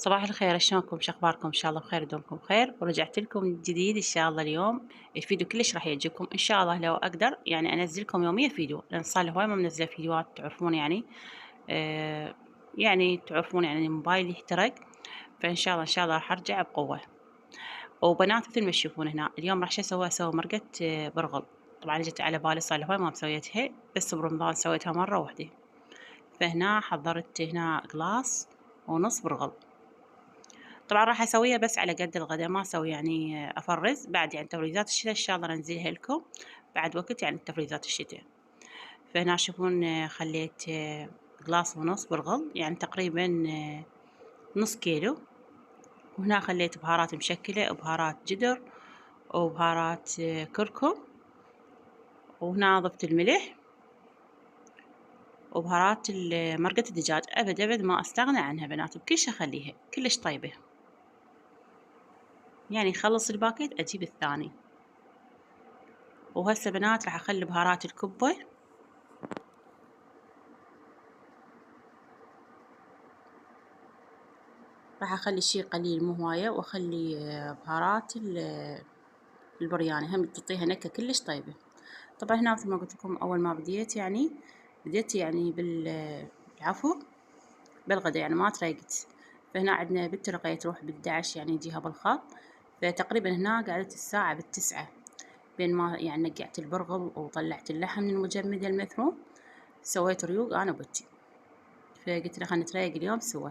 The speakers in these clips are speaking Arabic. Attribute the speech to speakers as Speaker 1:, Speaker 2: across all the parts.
Speaker 1: صباح الخير، شلونكم؟ شو اخباركم؟ ان شاء الله بخير ودومكم بخير، ورجعت لكم من جديد ان شاء الله اليوم. الفيديو كلش راح يعجبكم ان شاء الله، لو اقدر يعني انزلكم يوميا فيديو، لان صار لي هواي ما منزله فيديوهات تعرفون يعني. آه يعني تعرفون يعني موبايلي احترق، فان شاء الله ان شاء الله راح ارجع بقوه. وبنات مثل ما تشوفون هنا اليوم راح شو اسوي مرقه برغل. طبعا جت على بالي صار لي هواي ما مسويتها، بس برمضان سويتها مره واحده. فهنا حضرت هنا قلاص ونص برغل. طبعًا راح أسويها بس على قد الغدا، ما أسوي يعني أفرّز، بعد يعني تفريزات الشتا إن شاء الله أنزلها لكم بعد وقت يعني تفريزات الشتا. فهنا تشوفون خليت قلاص ونص برغل، يعني تقريبًا نص كيلو. وهنا خليت بهارات مشكلة وبهارات جدر وبهارات كركم، وهنا ضفت الملح وبهارات مرقة الدجاج. أبد أبد ما أستغنى عنها بنات، بكل شي أخليها كلش طيبة، يعني يخلص الباكيت أجيب الثاني. وهسه بنات راح أخلي بهارات الكبة، راح أخلي شي قليل مو هواية، وأخلي بهارات البرياني هم تعطيها نكهة كلش طيبة. طبعا هنا مثل ما قلت لكم أول ما بديت يعني بالعفو بالغدا، يعني ما تريقت. فهنا عندنا بالترقية تروح ب11 يعني يجيها بالخط. فتقريبا هنا قعدت الساعة ب9 بين ما يعني نقعت البرغل وطلعت اللحم من المجمدة المثروم. سويت ريوق أنا وبنتي، فقلت لها خلينا نتريق اليوم سوا.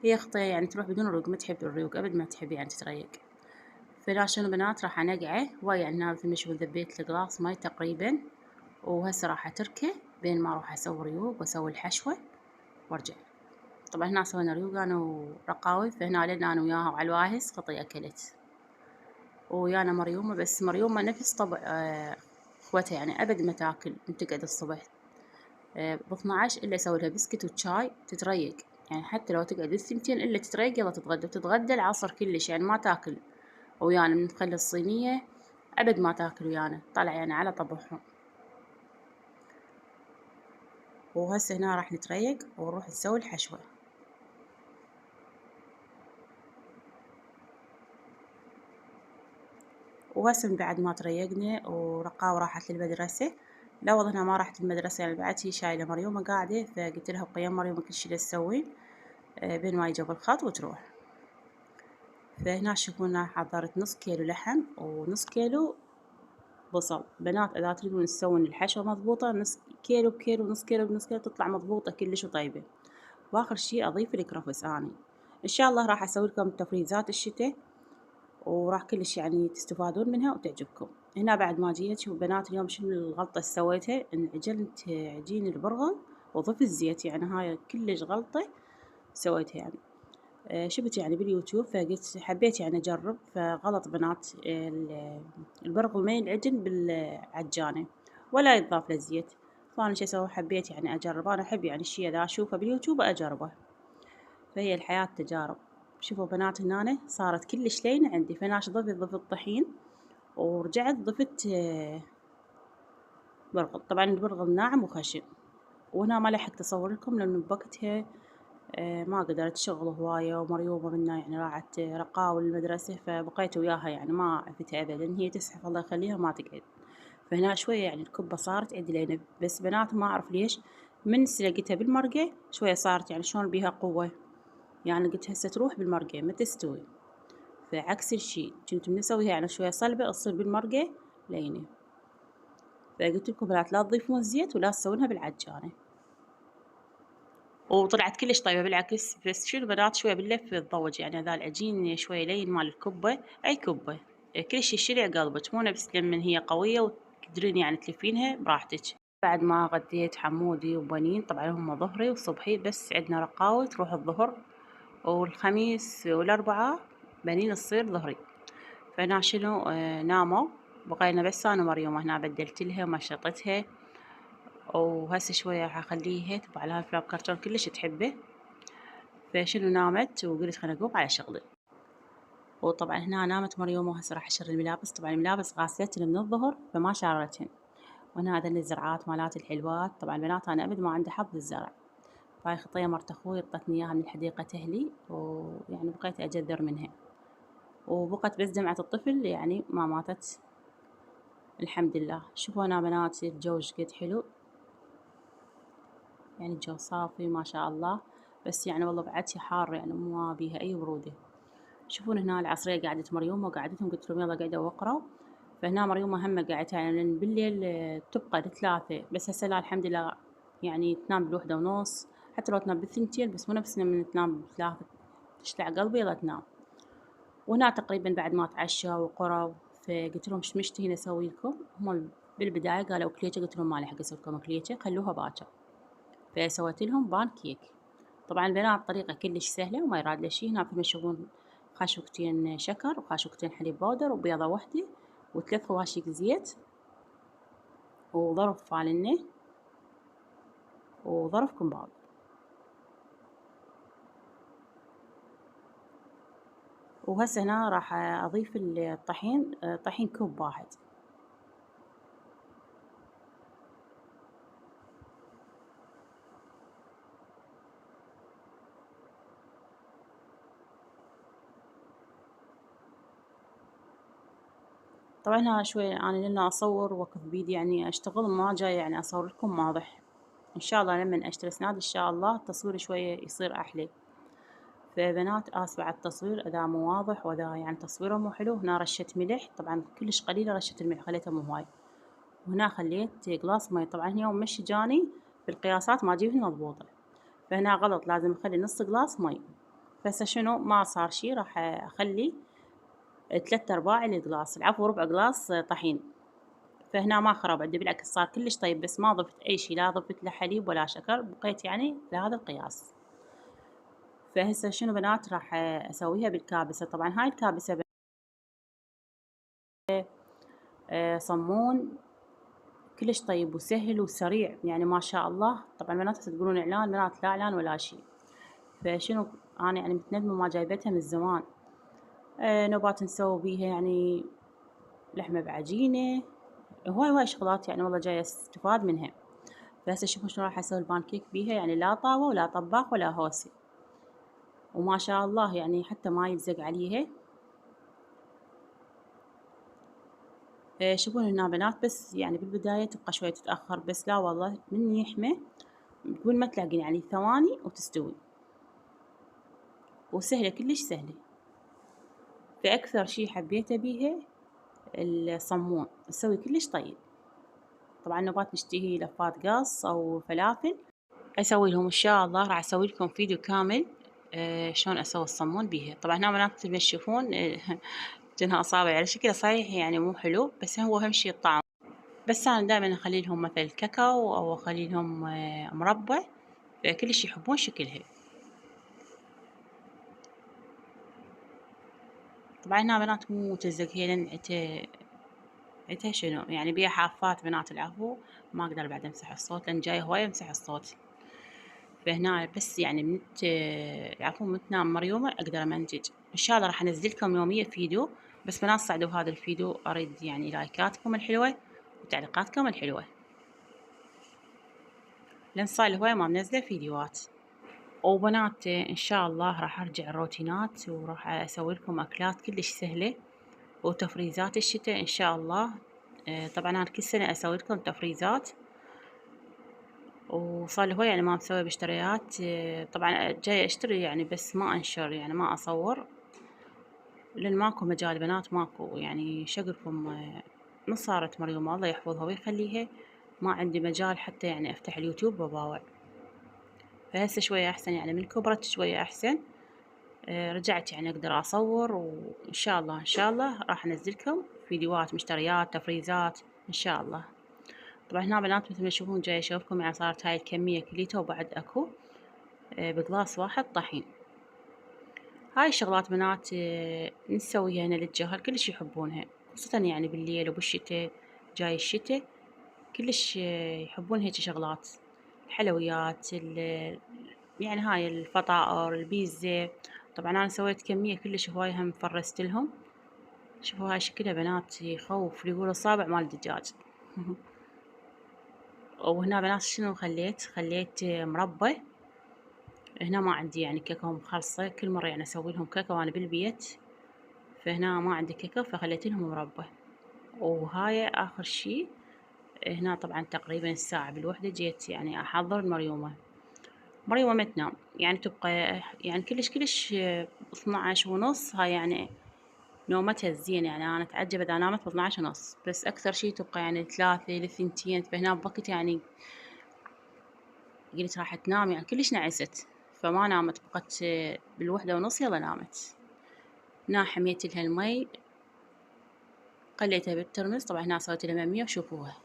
Speaker 1: هي أختي يعني تروح بدون ريوق، ما تحب الريوق أبد، ما تحب يعني تتريق. فلا شنو بنات راح أنقعه واي يعني مثل ما تشوفون ذبيت القلاص ماي تقريبا. وهسه راح أتركه بين ما أروح أسوي ريوق وأسوي الحشوة وأرجع. طبعا هنا سوينا ريوق أنا ورقاوي، فهنا لنا أنا وياها وعلى الواهس خطي أكلت. ويانا مريومة، بس مريومة نفس طبع اخوتها يعني أبد ما تاكل من تقعد الصبح. ب12 إلا أسوي لها بسكت وشاي تتريق، يعني حتى لو تقعد الثنتين إلا تتريق يلا تتغدى، وتتغدى العصر كلش يعني ما تاكل ويانا. من نخلي الصينية أبد ما تاكل ويانا، طلع يعني على طبعهم. وهسه هنا راح نتريق ونروح نسوي الحشوة. وهسه من بعد ما تريقنا ورقاوة راحت للمدرسة. لا والله أنا ما رحت المدرسة، يعني بعد هي شايلة مريومة قاعدة، فقلت لها قيم مريومة كل شي تسوين بين ما يجوا بالخط وتروح. فهنا تشوفون حضرت نص كيلو لحم ونص كيلو بصل. بنات إذا تريدون تسوون الحشوة مضبوطة نص كيلو بكيلو، نص كيلو بنص كيلو، تطلع مضبوطة كلش وطيبة. وآخر شي أضيف الكرفس أني. إن شاء الله راح أسوي لكم تفريزات الشتاء، وراح كلش يعني تستفادون منها وتعجبكم. هنا بعد ما جيت شوفوا بنات اليوم شنو الغلطة اللي سويتها، إن عجنت عجين البرغل وضفت الزيت، يعني هاي كلش غلطة سويتها يعني. شفت يعني باليوتيوب فقلت حبيت يعني أجرب، فغلط بنات البرغل ما ينعجن بالعجانة ولا يضاف له زيت. فأنا شو أسوي حبيت يعني أجرب، أنا أحب يعني الشي إذا أشوفه باليوتيوب أجربه. فهي الحياة تجارب. شوفوا بنات هنا صارت كلش لينة عندي، فهناش ضفت طحين ورجعت ضفت برغل. طبعا البرغل ناعم وخشن. وهنا ما لحقت أصور لكم لأنه بوقتها ما قدرت شغل هواية، ومريومة منا يعني راحت رقاوة للمدرسة، فبقيت وياها يعني ما عرفتها أبدا، هي تزحف الله يخليها ما تقعد. فهنا شوية يعني الكبة صارت عندي لينة، بس بنات ما أعرف ليش من سلقتها بالمرقة شوية صارت يعني شلون بيها قوة. يعني قلت هسه تروح بالمرقة ما تستوي، فعكس الشي كنت مسويها يعني شوية صلبة تصير بالمرقة لينة. فقلت لكم بنات لا تضيفون زيت ولا تسوونها بالعجانة. وطلعت كلش طيبة بالعكس، بس شنو بنات شوية باللف تضوج، يعني هذا العجين شوية لين مال الكبة. أي كبة كل شي الشرع قلبك، مو نفس لمن هي قوية وتقدرين يعني تلفينها براحتك. بعد ما غديت حمودي وبنين، طبعا هم ظهري وصبحي، بس عندنا رقاوة تروح الظهر، والخميس والأربعاء بنين تصير ظهري. فهنا شنو ناموا، بقينا بس أنا ومريوم هنا بدلت لها ومشطتها. وهسه شوية راح أخليها تبع لها الفلاب كرتون كلش تحبه. فشنو نامت وقلت خليني أقوم على شغلي. وطبعا هنا نامت مريوم، وهسه راح أشر الملابس. طبعا الملابس غاسلتهن من الظهر فما شارتهن. وهنا هذا الزرعات مالات الحلوات. طبعا بنات أنا أبد ما عندي حظ الزرع، فهاي خطية مرت أخوي عطتني إياها من حديقة أهلي، ويعني بقيت أجذر منها، وبقت بس دمعة الطفل يعني ما ماتت الحمد لله. شوفوا هنا بنات الجو شقد حلو، يعني الجو صافي ما شاء الله، بس يعني والله بعد شي حار يعني ما بيها أي برودة. شوفون هنا العصرية قعدت مريومة وقعدتهم، قلت لهم يلا قعدوا واقرأوا. فهنا مريومة هم قعدتها يعني لأن بالليل تبقى ل3، بس هسه لا الحمد لله يعني تنام ب1:30، حتى لو تنام ب2 بس مو نفس من تنام ب3 تشلع قلبي يلا تنام. وهنا تقريبا بعد ما تعشى وقرأوا، فقلت لهم ايش مشتهين اسوي لكم؟ هم بالبداية قالوا كليتشة، قلت لهم ما لحق اسوي لكم كليتشة، خلوها باكر. فسويت لهم بان كيك. طبعا البنات طريقة كلش سهلة وما يراد له شي. هنا مثل ما تشوفون خاشوقتين شكر وخاشوقتين حليب بودر وبيضة وحدة و3 خواشق زيت وظرف فانلة وظرف كمباوي. وهسه هنا راح اضيف الطحين، طحين كوب واحد. طبعا هنا شوي انا لأن اصور وقف بيدي يعني اشتغل، ما جاي يعني اصور لكم واضح. ان شاء الله لما اشتري اسناد ان شاء الله التصوير شوية يصير احلى. فبنات اسفة على التصوير اذا مو واضح واذا يعني تصويره مو حلو. هنا رشة ملح، طبعا كلش قليلة رشة الملح خليتها مو هواي. وهنا خليت قلاص مي، طبعا هي يوم مشي جاني بالقياسات ما جيبهن مضبوطة، فهنا غلط لازم اخلي نص قلاص مي. فهسه شنو ما صار شي، راح اخلي 3/4 القلاص، العفو ربع قلاص طحين. فهنا ما خرب عندي بالعكس صار كلش طيب، بس ما ضفت اي شي، لا ضفت له حليب ولا شكر، بقيت يعني لهذا القياس. فهسه شنو بنات راح اسويها بالكابسة. طبعا هاي الكابسة صمون كلش طيب وسهل وسريع يعني ما شاء الله. طبعا بنات تقولون اعلان، بنات لا اعلان ولا شي. فشنو انا يعني متندمة ما جايبتها من زمان. نوبات نسوي بيها يعني لحمة بعجينة، هواي شغلات يعني والله جاية استفاد منها. فهسه شوفوا شنو راح اسوي البانكيك بيها، يعني لا طاوة ولا طباخ ولا هوسي، وما شاء الله يعني حتى ما يلزق عليها. شوفون هنا بنات بس يعني بالبداية تبقى شوية تتأخر، بس لا والله من يحمى تقول ما تلاقين يعني ثواني وتستوي، وسهلة كلش سهلة. فأكثر شي حبيته بيها الصمون، تسوي كلش طيب. طبعا نبات نشتهي لفات قص أو فلافل أسوي لهم إن شاء الله، راح أسوي لكم فيديو كامل شلون أسوي الصمون بيها. طبعا هنا بنات مثل ما تشوفون جنها أصابع على شكله صحيح يعني مو حلو، بس هو أهم شي الطعم. بس أنا دائما أخلي لهم مثل كاكاو أو أخلي لهم مربى، كلش يحبون شكلها. طبعا هنا بنات مو تلزق هي لأن عتها شنو يعني بيها حافات بنات العفو، ما أقدر بعد أمسح الصوت لأن جاي هواية أمسح الصوت. فهنا بس يعني من العفو من تنام مريومة أقدر أمنتج. إن شاء الله راح أنزلكم يوميا فيديو، بس بنات صعدوا بهذا الفيديو أريد يعني لايكاتكم الحلوة وتعليقاتكم الحلوة، لأن صار لي هواية ما منزلة فيديوهات. وبنات إن شاء الله راح أرجع الروتينات وراح أسوي لكم أكلات كلش سهلة وتفريزات الشتاء إن شاء الله. طبعا أنا كل سنة أسوي لكم تفريزات، وصار لي هواية يعني ما مسوية باشتريات. طبعا جاية اشتري يعني بس ما انشر يعني ما اصور، لان ماكو مجال بنات، ماكو يعني شقلكم. من صارت مريوم الله يحفظها ويخليها ما عندي مجال حتى يعني افتح اليوتيوب وباوع. فهسه شوية احسن يعني من كبرت شوية احسن. رجعت يعني اقدر اصور، وان شاء الله ان شاء الله راح انزلكم فيديوهات مشتريات تفريزات ان شاء الله. طبعا هنا بنات مثل ما تشوفون جاي اشوفكم يعني صارت هاي الكمية كليتها وبعد اكو بقلاص واحد طحين. هاي الشغلات بنات نسويها هنا للجهل كلش يحبونها، خاصة يعني بالليل وبالشتاء. جاي الشتاء كلش يحبون هيك شغلات، الحلويات يعني هاي الفطائر البيتزا. طبعا انا سويت كمية كلش هواي هم فرست لهم. شوفوا هاي شكلها بنات يخوف، يقولوا صابع مال دجاج. وهنا بنات شنو خليت مربى هنا ما عندي يعني كيكة مخلصة، كل مرة يعني أسوي لهم كيكة وأنا بالبيت، فهنا ما عندي كيكة فخليت لهم مربى. وهاي آخر شي. هنا طبعا تقريبا الساعة بالوحدة جيت يعني أحضر مريومة. مريومة ما تنام يعني تبقى يعني كلش 12:30. هاي يعني نومتها الزين، يعني أنا أتعجب إذا نامت ب12:30، بس أكثر شي تبقى يعني 3 ل2. فهنا بوقت يعني قلت راح تنام يعني كلش نعست، فما نامت، بقت بال1:30 يلا نامت. هنا حميت لها المي، قليتها بالترمس. طبعا هنا سويت لها ممية وشوفوها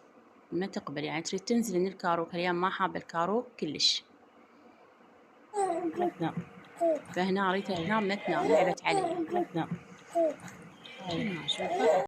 Speaker 1: ما تقبل، يعني تريد تنزل من الكاروك، هالأيام ما حابة الكاروك كلش، ما تنام. فهنا أريتها تنام ما تنام، لعبت علي ما تنام. هاي شوفت.